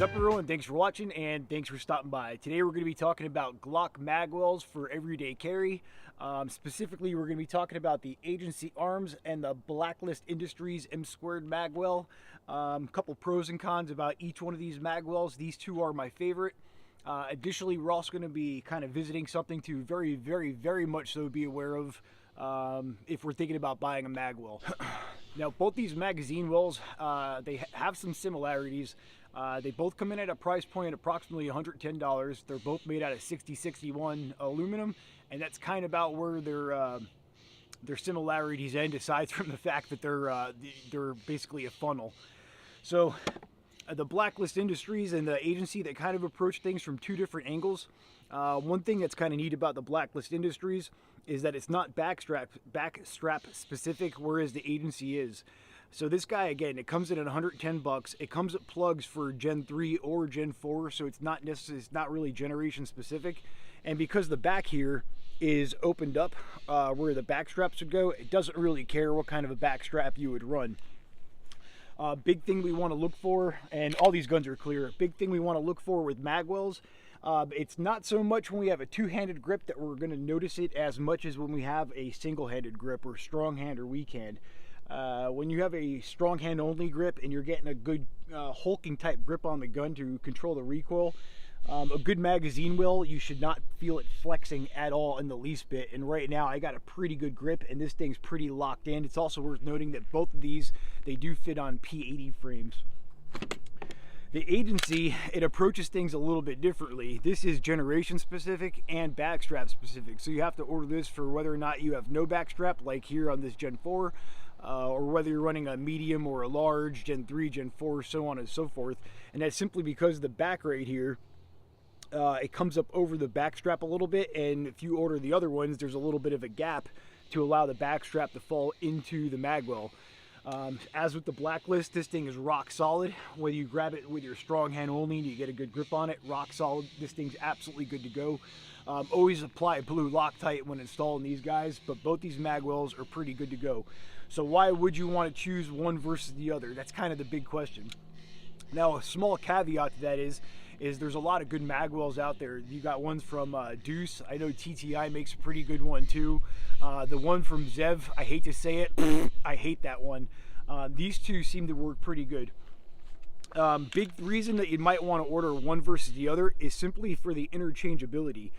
What's up, everyone? Thanks for watching and thanks for stopping by. Today we're going to be talking about Glock Magwells for everyday carry. Specifically, we're going to be talking about the Agency Arms and the Blacklist Industries M2 Magwell. Couple pros and cons about each one of these Magwells. These two are my favorite. Additionally, we're also going to be kind of visiting something to very much so be aware of if we're thinking about buying a Magwell. Now, both these magazine wells, they have some similarities. They both come in at a price point approximately $110. They're both made out of 6061 aluminum, and that's kind of about where their similarities end, aside from the fact that they're basically a funnel. So the Blacklist Industries and the Agency, that kind of approach things from two different angles. One thing that's kind of neat about the Blacklist Industries is that it's not backstrap specific, whereas the Agency is. So this guy, again, it comes in at 110 bucks. It comes with plugs for Gen 3 or Gen 4, so it's not really generation specific. And because the back here is opened up where the back straps would go, it doesn't really care what kind of a back strap you would run. Big thing we want to look for, and all these guns are clear, big thing we want to look for with Magwells, it's not so much when we have a two-handed grip that we're going to notice it as much as when we have a single-handed grip or strong hand or weak hand. When you have a strong hand only grip and you're getting a good hulking type grip on the gun to control the recoil, a good magazine well, you should not feel it flexing at all in the least bit. And right now I got a pretty good grip and this thing's pretty locked in. It's also worth noting that both of these, they do fit on P80 frames. The Agency, it approaches things a little bit differently. This is generation specific and backstrap specific. So you have to order this for whether or not you have no backstrap, like here on this Gen 4, or whether you're running a medium or a large, Gen 3, Gen 4, so on and so forth. And that's simply because the back right here, it comes up over the back strap a little bit, and if you order the other ones, there's a little bit of a gap to allow the back strap to fall into the magwell. As with the Blacklist, this thing is rock solid. Whether you grab it with your strong hand only and you get a good grip on it, rock solid. This thing's absolutely good to go. Always apply blue Loctite when installing these guys, but both these Magwells are pretty good to go. So why would you want to choose one versus the other? That's kind of the big question. Now, a small caveat to that is there's a lot of good Magwells out there. You got ones from Deuce. I know TTI makes a pretty good one too. The one from Zev, I hate to say it, I hate that one. These two seem to work pretty good. Big reason that you might want to order one versus the other is simply for the interchangeability.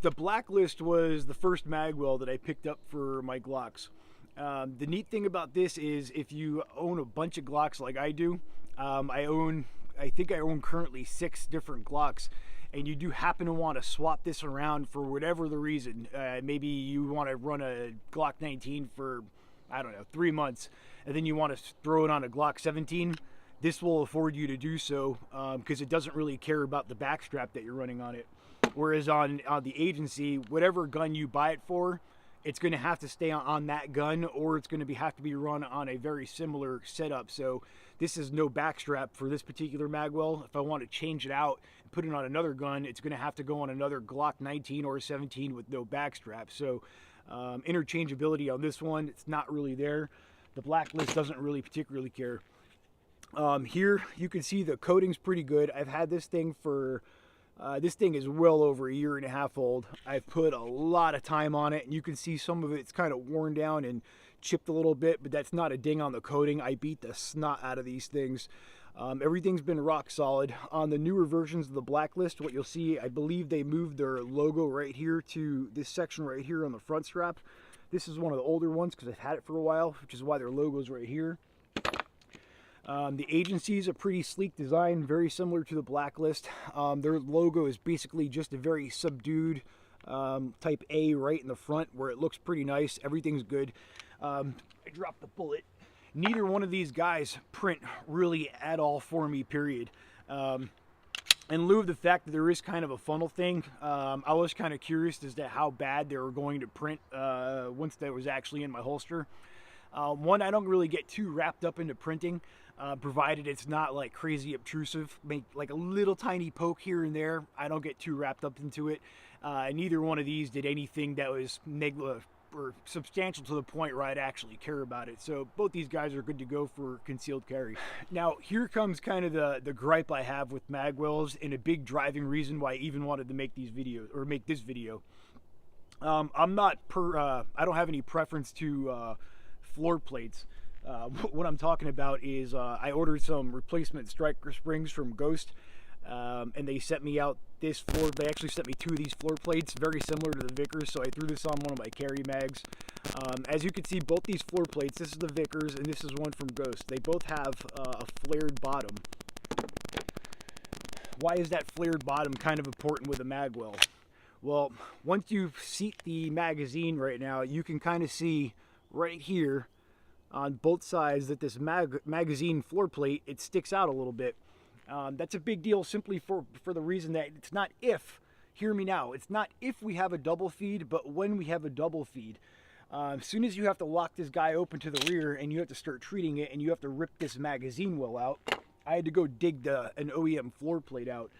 The Blacklist was the first magwell that I picked up for my Glocks. The neat thing about this is if you own a bunch of Glocks like I do, I think I own currently 6 different Glocks, and you do happen to want to swap this around for whatever the reason. Maybe you want to run a Glock 19 for, I don't know, 3 months, and then you want to throw it on a Glock 17. This will afford you to do so because it doesn't really care about the back strap that you're running on it. Whereas on the Agency, whatever gun you buy it for, it's going to have to stay on that gun, or it's going to have to be run on a very similar setup. So this is no backstrap for this particular magwell. If I want to change it out and put it on another gun, it's going to have to go on another Glock 19 or 17 with no backstrap. So interchangeability on this one, it's not really there. The Blacklist doesn't really particularly care. Here you can see the coating's pretty good. I've had this thing for this thing is well over 1.5 years old. I've put a lot of time on it, and you can see some of it's kind of worn down and chipped a little bit, but that's not a ding on the coating. I beat the snot out of these things. Everything's been rock solid. On the newer versions of the Blacklist, what you'll see, I believe they moved their logo right here to this section right here on the front strap. This is one of the older ones because I've had it for a while, which is why their logo's right here. The Agency is a pretty sleek design, very similar to the Blacklist. Their logo is basically just a very subdued type A right in the front where it looks pretty nice. Everything's good. I dropped the bullet. Neither one of these guys print really at all for me, period. In lieu of the fact that there is kind of a funnel thing, I was kind of curious as to how bad they were going to print once that was actually in my holster. One, I don't really get too wrapped up into printing, provided it's not like crazy obtrusive. Make like a little tiny poke here and there. I don't get too wrapped up into it. Neither one of these did anything that was or substantial to the point where I'd actually care about it. So both these guys are good to go for concealed carry. Now here comes kind of the gripe I have with Magwells, and a big driving reason why I even wanted to make these videos, or make this video. I'm not I don't have any preference to floor plates. What I'm talking about is I ordered some replacement striker springs from Ghost, and they sent me out this floor. They actually sent me 2 of these floor plates, very similar to the Vickers, so I threw this on one of my carry mags. As you can see, both these floor plates, this is the Vickers and this is one from Ghost. They both have a flared bottom. Why is that flared bottom kind of important with a magwell? Well, once you seat the magazine right now, you can kind of see right here on both sides that this magazine floor plate, it sticks out a little bit. That's a big deal simply for the reason that it's not if, hear me now, it's not if we have a double feed, but when we have a double feed. As soon as you have to lock this guy open to the rear and you have to start treating it and you have to rip this magazine well out, I had to go dig an OEM floor plate out.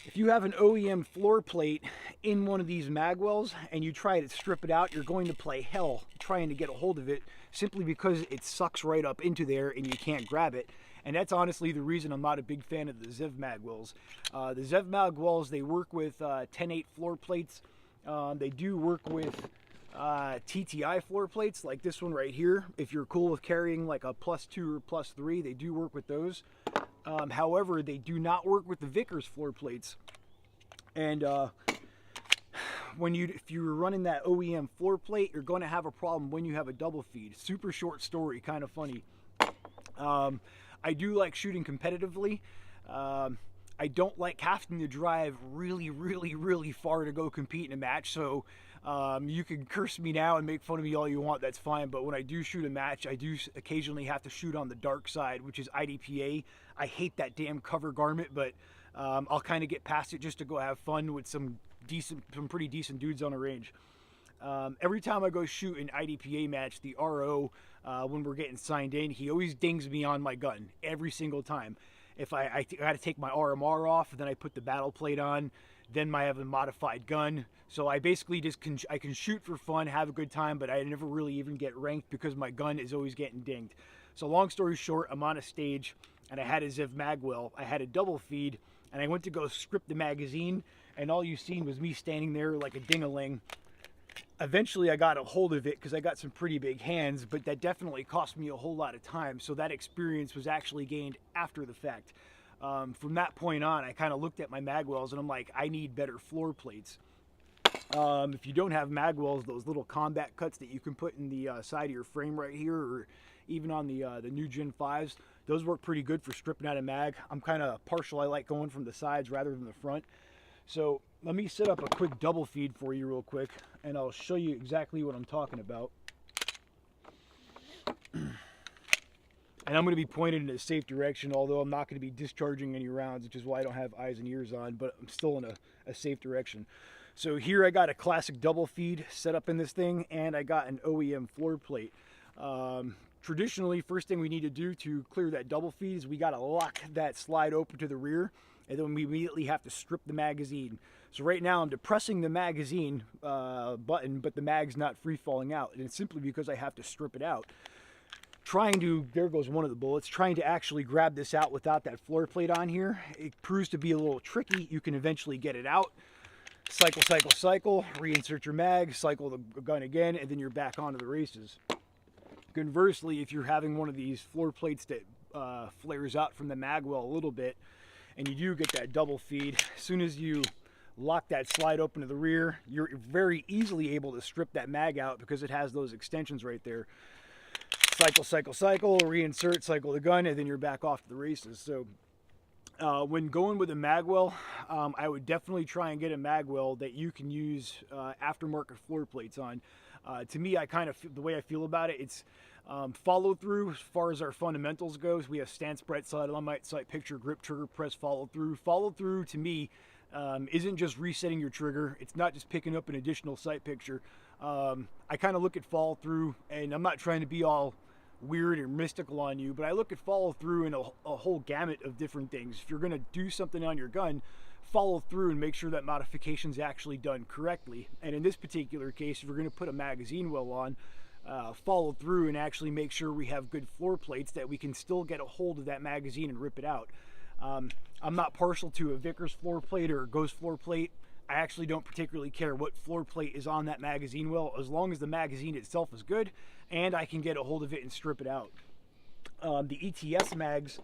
If you have an OEM floor plate in one of these Magwells and you try to strip it out, you're going to play hell trying to get a hold of it, simply because it sucks right up into there and you can't grab it. And that's honestly the reason I'm not a big fan of the Zev Magwells. The Zev Magwells, they work with 10/8 floor plates. They do work with TTI floor plates like this one right here. If you're cool with carrying like a +2 or +3, they do work with those. However, they do not work with the Vickers floor plates. And if you're running that OEM floor plate, you're going to have a problem when you have a double feed. Super short story, kind of funny. I do like shooting competitively. I don't like having to drive really far to go compete in a match. So you can curse me now and make fun of me all you want, that's fine. But when I do shoot a match, I do occasionally have to shoot on the dark side, which is IDPA. I hate that damn cover garment, but I'll kind of get past it just to go have fun with some pretty decent dudes on the range. Every time I go shoot an IDPA match, the RO, when we're getting signed in, he always dings me on my gun every single time. If I got to take my RMR off, then I put the battle plate on, then I have a modified gun. So I basically just I can shoot for fun, have a good time, but I never really even get ranked because my gun is always getting dinged. So long story short, I'm on a stage and I had a Zev Magwell. I had a double feed and I went to go strip the magazine, and all you seen was me standing there like a ding-a-ling. Eventually I got a hold of it because I got some pretty big hands, but that definitely cost me a whole lot of time. So that experience was actually gained after the fact. From that point on, I kind of looked at my Magwells and I'm like, I need better floor plates. If you don't have Magwells, those little combat cuts that you can put in the side of your frame right here, or even on the new Gen 5s, those work pretty good for stripping out a mag. I'm kind of partial. I like going from the sides rather than the front. So let me set up a quick double feed for you real quick, and I'll show you exactly what I'm talking about. And I'm going to be pointed in a safe direction, although I'm not going to be discharging any rounds, which is why I don't have eyes and ears on, but I'm still in a safe direction. So here I got a classic double feed set up in this thing, and I got an OEM floor plate. Traditionally, first thing we need to do to clear that double feed is we got to lock that slide open to the rear, and then we immediately have to strip the magazine. So right now I'm depressing the magazine button, but the mag's not free falling out, and it's simply because I have to strip it out. There goes one of the bullets, trying to actually grab this out without that floor plate on here, it proves to be a little tricky. You can eventually get it out. Cycle, reinsert your mag, cycle the gun again, and then you're back onto the races. Conversely, if you're having one of these floor plates that flares out from the magwell a little bit, and you do get that double feed, as soon as you lock that slide open to the rear, you're very easily able to strip that mag out because it has those extensions right there. Cycle, reinsert, cycle the gun, and then you're back off to the races. So when going with a magwell, I would definitely try and get a magwell that you can use aftermarket floor plates on. To me, the way I feel about it, it's follow through as far as our fundamentals goes. We have stance, breadth, sight, alignment, sight picture, grip, trigger, press, follow through. Follow through to me isn't just resetting your trigger. It's not just picking up an additional sight picture. I kind of look at follow through, and I'm not trying to be all weird or mystical on you, but I look at follow through in a whole gamut of different things. If you're going to do something on your gun, follow through and make sure that modification's actually done correctly. And in this particular case, if we're going to put a magazine well on, follow through and actually make sure we have good floor plates that we can still get a hold of that magazine and rip it out. I'm not partial to a Vickers floor plate or a Ghost floor plate. I actually don't particularly care what floor plate is on that magazine well, as long as the magazine itself is good and I can get a hold of it and strip it out. The ETS mags,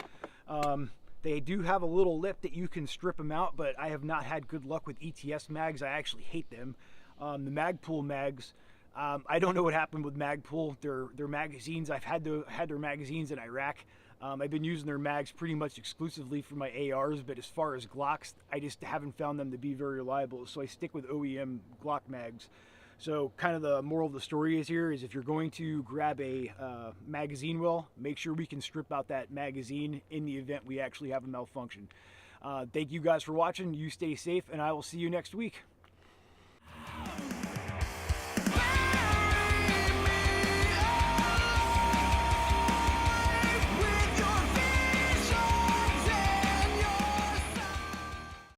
they do have a little lip that you can strip them out, but I have not had good luck with ETS mags. I actually hate them. The Magpool mags, I don't know what happened with Magpool. Their magazines, I've had their magazines in Iraq. I've been using their mags pretty much exclusively for my ARs, but as far as Glocks, I just haven't found them to be very reliable, so I stick with OEM Glock mags. So kind of the moral of the story is if you're going to grab a magazine well, make sure we can strip out that magazine in the event we actually have a malfunction. Thank you guys for watching. You stay safe, and I will see you next week.